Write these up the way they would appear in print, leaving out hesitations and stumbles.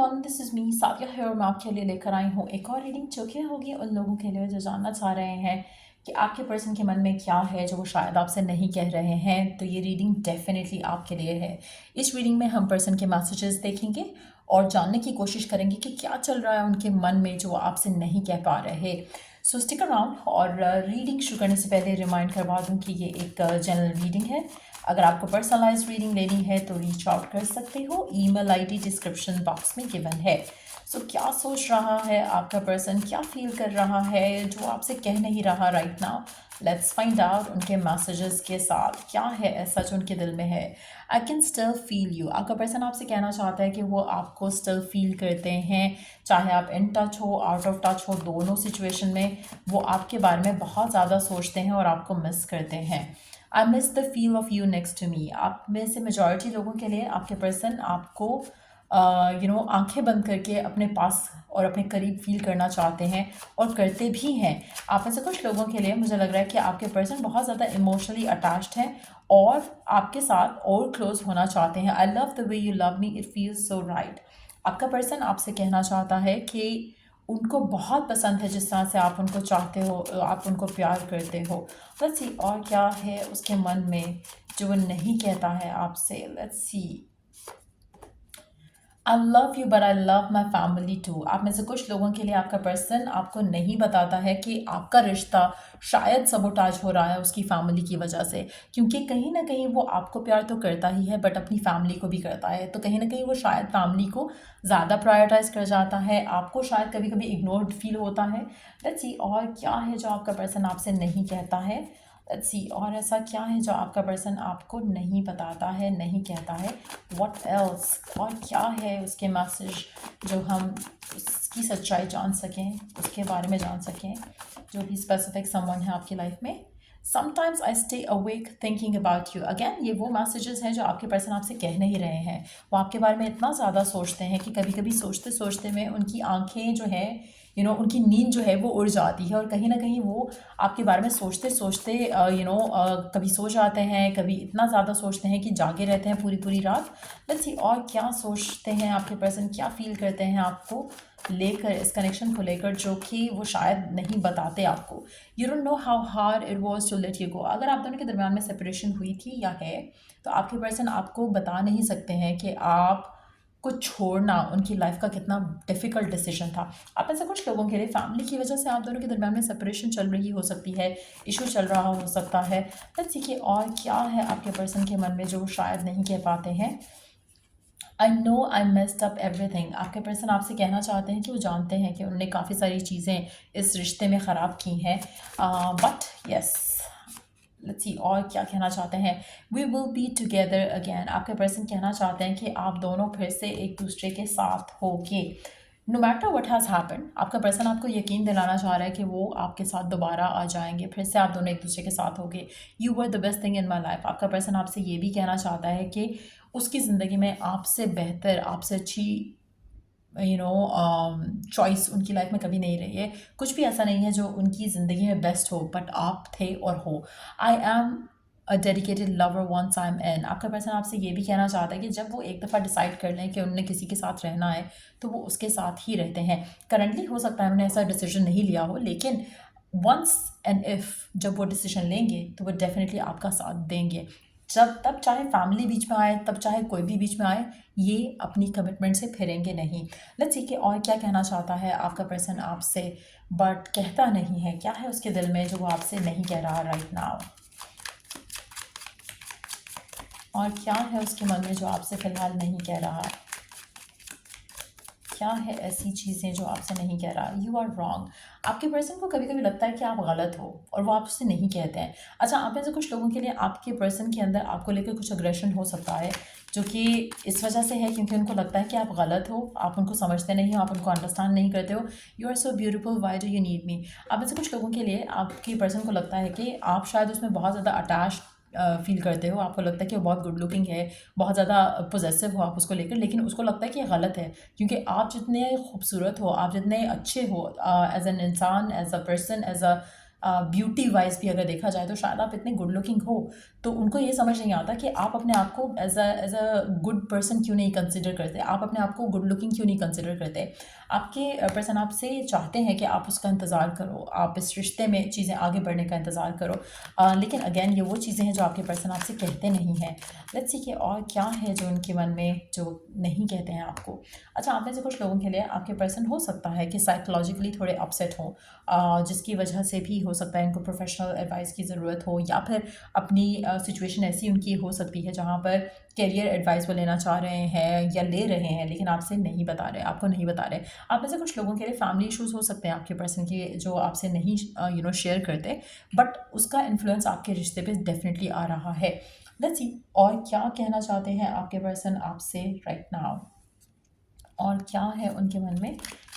Everyone, this is me Sadia है। मैं आपके लिए लेकर आई हूँ एक और रीडिंग जो कि होगी उन लोगों के लिए जो जानना चाह रहे हैं कि आपके पर्सन के मन में क्या है जो वो शायद आपसे नहीं कह रहे हैं। तो ये रीडिंग डेफिनेटली आपके लिए है। इस रीडिंग में हम पर्सन के मैसेजेस देखेंगे और जानने की कोशिश करेंगे कि क्या चल रहा है उनके मन में जो वो आपसे नहीं कह पा रहे। सो स्टिक अराउंड। और रीडिंग शुरू करने से पहले रिमाइंड करवा दूँ कि ये एक जनरल रीडिंग है। अगर आपको पर्सनलाइज रीडिंग लेनी है तो रीच आउट कर सकते हो। ईमेल आईडी डिस्क्रिप्शन बॉक्स में गिवन है। सो क्या सोच रहा है आपका पर्सन, क्या फील कर रहा है जो आपसे कह नहीं रहा right now. Let's find out उनके मैसेजेस के साथ क्या है ऐसा जो उनके दिल में है। I can still feel you. आपका पर्सन आपसे कहना चाहता है कि वो आपको स्टिल फील करते हैं, चाहे आप इन टच हो आउट ऑफ टच हो, दोनों सिचुएशन में वो आपके बारे में बहुत ज़्यादा सोचते हैं और आपको मिस करते हैं। I miss the feel of you next to me. आप में से मेजॉरिटी लोगों के लिए आपके पर्सन आपको आंखें बंद करके अपने पास और अपने करीब फील करना चाहते हैं और करते भी हैं। आप में से कुछ लोगों के लिए मुझे लग रहा है कि आपके पर्सन बहुत ज़्यादा इमोशनली अटैच्ड हैं और आपके साथ और क्लोज होना चाहते हैं। I love the way you love me, it feels so right. आपका पर्सन आपसे कहना चाहता है कि उनको बहुत पसंद है जिस तरह से आप उनको चाहते हो, आप उनको प्यार करते हो। लेट्स सी और क्या है उसके मन में जो वो नहीं कहता है आपसे। Let's see. I love you but I love my family too. आप में से कुछ लोगों के लिए आपका पर्सन आपको नहीं बताता है कि आपका रिश्ता शायद सबोटाज हो रहा है उसकी फैमिली की वजह से, क्योंकि कहीं ना कहीं वो आपको प्यार तो करता ही है बट अपनी फैमिली को भी करता है। तो कहीं ना कहीं वो शायद फैमिली को ज़्यादा प्रायोरिटाइज कर जाता है, आपको शायद कभी कभी इग्नोर्ड फील होता है। लेट्स सी और क्या है जो आपका पर्सन आपसे नहीं कहता है। लेट्स सी और ऐसा क्या है जो आपका पर्सन आपको नहीं बताता है, नहीं कहता है। व्हाट एल्स, और क्या है उसके मैसेज जो हम उसकी सच्चाई जान सकें, उसके बारे में जान सकें, जो भी स्पेसिफिक समवन है आपकी लाइफ में। Sometimes I stay awake thinking about you. Again ये वो मैसेजेस हैं जो आपके पर्सन आपसे कह नहीं रहे हैं। वो आपके बारे में इतना ज़्यादा सोचते हैं कि कभी कभी सोचते सोचते में उनकी आंखें जो हैं उनकी नींद जो है वो उड़ जाती है और कहीं ना कहीं वो आपके बारे में सोचते सोचते कभी सो जाते हैं, कभी इतना ज़्यादा सोचते हैं कि जागे रहते हैं पूरी पूरी रात। लेट्स सी और क्या सोचते हैं आपके पर्सन, क्या फील करते हैं आपको लेकर, इस कनेक्शन को लेकर जो कि वो शायद नहीं बताते आपको। You don't know how hard it was to let you go. अगर आप दोनों के दरमियान में सेपरेशन हुई थी या है तो आपके पर्सन आपको बता नहीं सकते हैं कि आप को छोड़ना उनकी लाइफ का कितना डिफ़िकल्ट डिसीजन था। आप ऐसे कुछ लोगों के लिए फैमिली की वजह से आप दोनों के दरमियान में सेपरेशन चल रही हो सकती है, इशू चल रहा हो सकता है। लेट्स सी कि और क्या है आपके पर्सन के मन में जो शायद नहीं कह पाते हैं। I know I messed up everything. आपके पर्सन आपसे कहना चाहते हैं कि वो जानते हैं कि उन्होंने काफ़ी सारी चीज़ें इस रिश्ते में ख़राब की हैं, बट येस। लेट्स सी और क्या कहना चाहते हैं। We will be together again. आपके पर्सन कहना चाहते हैं कि आप दोनों फिर से एक दूसरे के साथ होंगे। No matter what has happen. आपका पर्सन आपको यकीन दिलाना चाह रहा है कि वो आपके साथ दोबारा आ जाएंगे, फिर से आप दोनों एक दूसरे के साथ होंगे। You were the best thing in my life. आपका पर्सन आपसे ये भी कहना चाहता है कि उसकी ज़िंदगी में आपसे बेहतर, आपसे अच्छी चॉइस उनकी लाइफ में कभी नहीं रही है। कुछ भी ऐसा नहीं है जो उनकी ज़िंदगी में बेस्ट हो, बट आप थे और हो। I am a dedicated lover once I am in. आपका पर्सन आपसे ये भी कहना चाहता है कि जब वो एक दफ़ा डिसाइड कर लें कि उन्होंने किसी के साथ रहना है तो वो उसके साथ ही रहते हैं। करंटली हो सकता है उन्होंने ऐसा डिसीजन नहीं लिया हो, लेकिन वंस एंड इफ़ जब वो डिसीजन लेंगे तो वो डेफिनेटली आपका साथ देंगे। जब तब चाहे फैमिली बीच में आए, तब चाहे कोई भी बीच में आए, ये अपनी कमिटमेंट से फिरेंगे नहीं। लेट्स सी कि और क्या कहना चाहता है आपका पर्सन आपसे बट कहता नहीं है। क्या है उसके दिल में जो वो आपसे नहीं कह रहा राइट नाउ, और क्या है उसके मन में जो आपसे फ़िलहाल नहीं कह रहा। क्या है ऐसी चीज़ें जो आपसे नहीं कह रहा। You are wrong. आपके पर्सन को कभी कभी लगता है कि आप गलत हो और वो आपसे नहीं कहते हैं। अच्छा, आप में से कुछ लोगों के लिए आपके पर्सन के अंदर आपको लेकर कुछ अग्रेशन हो सकता है जो कि इस वजह से है क्योंकि उनको लगता है कि आप गलत हो, आप उनको समझते नहीं हो, आप उनको अंडरस्टैंड नहीं करते हो। You are so beautiful, why do you need me. आप में से कुछ लोगों के लिए आपके पर्सन को लगता है कि आप शायद उसमें बहुत ज़्यादा अटैच फील करते हो। आपको लगता है कि वो बहुत गुड लुकिंग है, बहुत ज़्यादा पोजेसिव हो आप उसको लेकर, लेकिन उसको लगता है कि ये गलत है क्योंकि आप जितने खूबसूरत हो, आप जितने अच्छे हो एज एन इंसान, as a person, as a beauty wise भी अगर देखा जाए तो शायद आप इतने गुड लुकिंग हो, तो उनको ये समझ नहीं आता कि आप अपने आप को एज अ गुड पर्सन क्यों नहीं कंसिडर करते, आप अपने आप को गुड लुकिंग क्यों नहीं कंसिडर करते। आपके पर्सन आपसे चाहते हैं कि आप उसका इंतज़ार करो, आप इस रिश्ते में चीज़ें आगे बढ़ने का इंतज़ार करो, लेकिन अगेन ये वो चीज़ें हैं जो आपके पर्सन आपसे कहते नहीं हैं। लेट्स सी कि और क्या है जो उनके मन में जो नहीं कहते हैं आपको। अच्छा, आप में से कुछ लोगों के लिए आपके पर्सन हो सकता है कि साइकोलॉजिकली थोड़े अपसेट हों, जिसकी वजह से भी हो सकता है इनको प्रोफेशनल एडवाइस की ज़रूरत हो, या फिर अपनी सिचुएशन ऐसी उनकी हो सकती है जहाँ पर करियर एडवाइस वो लेना चाह रहे हैं या ले रहे हैं लेकिन आपसे नहीं बता रहे, आपको नहीं बता रहे। आप में से कुछ लोगों के लिए फैमिली इश्यूज़ हो सकते हैं आपके पर्सन के जो आपसे नहीं शेयर करते, बट उसका इन्फ्लुएंस आपके रिश्ते पे डेफिनेटली आ रहा है। लेट्स सी और क्या कहना चाहते हैं आपके पर्सन आपसे राइट नाउ, और क्या है उनके मन में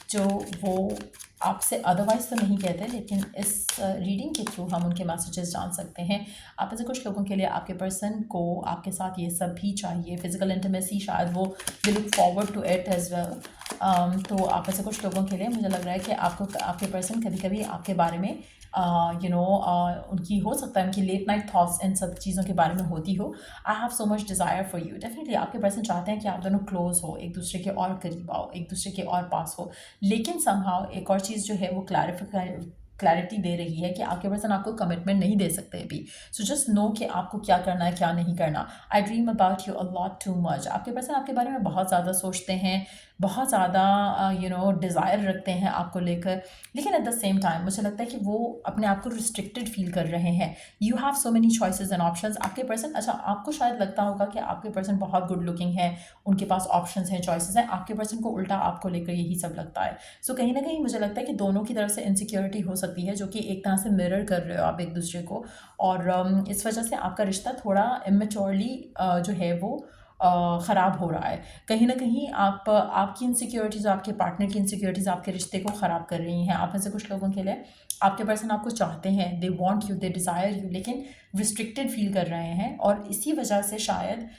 जो वो आपसे अदरवाइज़ तो नहीं कहते, लेकिन इस रीडिंग के थ्रू हम उनके मैसेजेस जान सकते हैं। आप में से कुछ लोगों के लिए आपके पर्सन को आपके साथ ये सब भी चाहिए, फिजिकल इंटीमेसी, शायद वो they look forward to it as well. तो आप में से कुछ लोगों के लिए मुझे लग रहा है कि आपको आपके पर्सन कभी कभी आपके बारे में उनकी हो सकता है उनकी लेट नाइट थॉट्स इन सब चीज़ों के बारे में होती हो। I have so much desire for you, definitely आपके पर्सन चाहते हैं कि आप दोनों क्लोज हो, एक दूसरे के और करीब आओ, एक दूसरे के और पास हो, लेकिन समहाउ एक और चीज़ जो है वो क्लैरिटी दे रही है कि आपके पर्सन आपको कमिटमेंट नहीं दे सकते अभी। सो जस्ट नो कि आपको क्या करना है क्या नहीं करना। आई dream about you a lot too much, आपके पर्सन आपके बारे में बहुत ज़्यादा सोचते हैं, बहुत ज़्यादा डिज़ायर रखते हैं आपको लेकर, लेकिन एट द सेम टाइम मुझे लगता है कि वो अपने आप को रिस्ट्रिक्टेड फील कर रहे हैं। You have so many choices and options. आपके पर्सन, अच्छा आपको शायद लगता होगा कि आपके पर्सन बहुत गुड लुकिंग है, उनके पास ऑप्शंस हैं, चॉइसेस हैं, आपके पर्सन को उल्टा आपको लेकर यही सब लगता है। सो कहीं ना कहीं मुझे लगता है कि दोनों की तरफ से इनसिक्योरिटी हो सकती है, जो कि एक तरह से मिरर कर रहे हो आप एक दूसरे को, और इस वजह से आपका रिश्ता थोड़ा इमेच्योरली जो है वो ख़राब हो रहा है। कहीं ना कहीं आपकी इनसिक्योरिटीज़, आपके पार्टनर की इनसिक्योरिटीज़ आपके रिश्ते को ख़राब कर रही हैं। आप में से कुछ लोगों के लिए आपके पर्सन आपको चाहते हैं, they want you, they desire you, लेकिन रिस्ट्रिक्टेड फील कर रहे हैं, और इसी वजह से शायद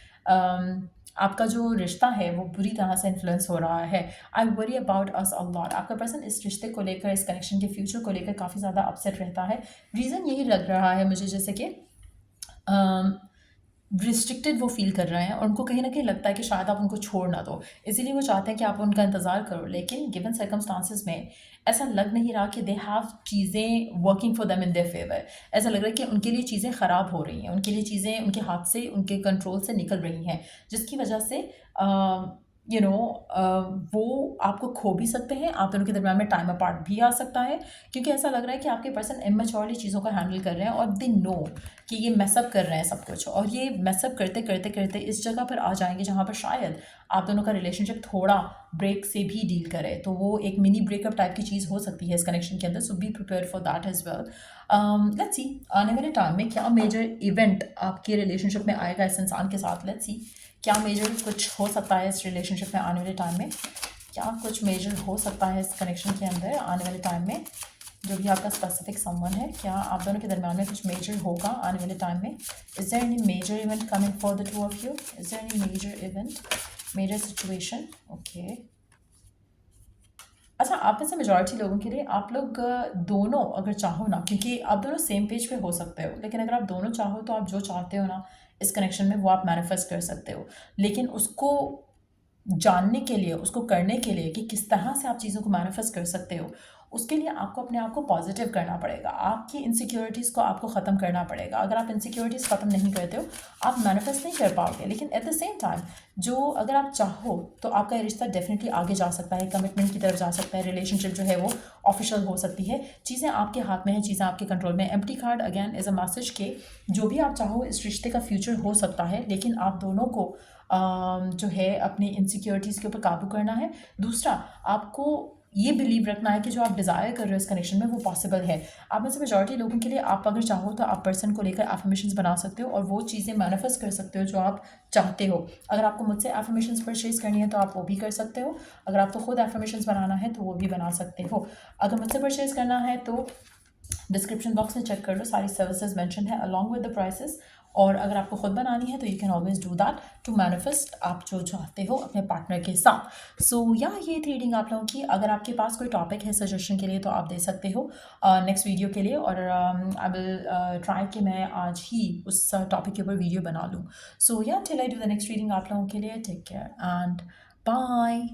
आपका जो रिश्ता है वो बुरी तरह से इन्फ्लुएंस हो रहा है। I worry about us a lot, आपका पर्सन इस रिश्ते को लेकर, इस कनेक्शन के फ्यूचर को लेकर काफ़ी ज़्यादा अपसेट रहता है। रीज़न यही लग रहा है मुझे जैसे कि रिस्ट्रिक्टेड वो फ़ील कर रहे हैं, और उनको कहीं न कहीं लगता है कि शायद आप उनको छोड़ ना दो। इसीलिए वो चाहते हैं कि आप उनका इंतज़ार करो, लेकिन गिवन सर्कमस्टांसेस में ऐसा लग नहीं रहा कि दे हैव चीज़ें working for them in their favour. ऐसा लग रहा है कि उनके लिए चीज़ें ख़राब हो रही हैं, उनके लिए चीज़ें उनके हाथ से, उनके कंट्रोल से निकल रही हैं, जिसकी वजह से वो आपको खो भी सकते हैं, आप दोनों के दरमियान में टाइम अपार्ट भी आ सकता है, क्योंकि ऐसा लग रहा है कि आपके पर्सन इमेच्योरली चीज़ों को हैंडल कर रहे हैं, और दे नो कि ये मैसअप कर रहे हैं सब कुछ, और ये मैसअप करते करते करते इस जगह पर आ जाएंगे जहाँ पर शायद आप दोनों का रिलेशनशिप थोड़ा ब्रेक से भी डील करे, तो वो एक मिनी ब्रेकअप टाइप की चीज़ हो सकती है इस कनेक्शन के अंदर। So be prepare for that as well. Let's see आने वाले टाइम में क्या मेजर इवेंट आपके रिलेशनशिप में आएगा इस इंसान के साथ। लेट्स सी क्या मेजर कुछ हो सकता है इस रिलेशनशिप में आने वाले टाइम में, क्या कुछ मेजर हो सकता है इस कनेक्शन के अंदर आने वाले टाइम में, जो भी आपका स्पेसिफिक समवन है, क्या आप दोनों के दरमियान में कुछ मेजर होगा आने वाले टाइम में। Is there any major event coming for the two of you, is there any major event, major situation. Okay, अच्छा आप में से मेजॉरिटी लोगों के लिए आप लोग दोनों अगर चाहो ना, क्योंकि आप दोनों सेम पेज पे हो सकते हो, लेकिन अगर आप दोनों चाहो तो आप जो चाहते हो ना इस कनेक्शन में वो आप मैनिफेस्ट कर सकते हो, लेकिन उसको जानने के लिए, उसको करने के लिए कि किस तरह से आप चीज़ों को मैनिफेस्ट कर सकते हो, उसके लिए आपको अपने आप को पॉजिटिव करना पड़ेगा, आपकी इनसिक्योरिटीज़ को आपको ख़त्म करना पड़ेगा। अगर आप इनसिक्योरिटीज़ ख़त्म नहीं करते हो आप मैनिफेस्ट नहीं कर पाओगे, लेकिन एट द सेम टाइम जो अगर आप चाहो तो आपका ये रिश्ता डेफिनेटली आगे जा सकता है, कमिटमेंट की तरफ जा सकता है, रिलेशनशिप जो है वो ऑफिशियल हो सकती है, चीज़ें आपके हाथ में हैं, चीज़ें आपके कंट्रोल में। Empty card again is a message के जो भी आप चाहो इस रिश्ते का फ्यूचर हो सकता है, लेकिन आप दोनों को जो है अपनी इनसिक्योरिटीज़ के ऊपर काबू करना है। दूसरा, आपको ये बिलीव रखना है कि जो आप डिज़ायर कर रहे हो इस कनेक्शन में वो पॉसिबल है। आप में से मेजॉरिटी लोगों के लिए आप अगर चाहो तो आप पर्सन को लेकर एफर्मेशंस बना सकते हो और वो चीज़ें मैनिफेस्ट कर सकते हो जो आप चाहते हो। अगर आपको मुझसे एफर्मेशंस परचेज करनी है तो आप वो भी कर सकते हो, अगर आपको खुद एफर्मेशंस बनाना है तो वो भी बना सकते हो। अगर मुझसे परचेज करना है तो डिस्क्रिप्शन बॉक्स में चेक कर लो, सारी सर्विसेज मेंशन है अलॉन्ग विद द प्राइसेस। और अगर आपको खुद बनानी है तो you can always do that to manifest आप जो चाहते हो अपने पार्टनर के साथ। सो या ये थी रीडिंग आप लोगों की। अगर आपके पास कोई टॉपिक है सजेशन के लिए तो आप दे सकते हो नेक्स्ट वीडियो के लिए, और आई विल ट्राई कि मैं आज ही उस टॉपिक के ऊपर वीडियो बना लूँ। सो या till I do the next reading आप लोगों के लिए, टेक केयर एंड बाय।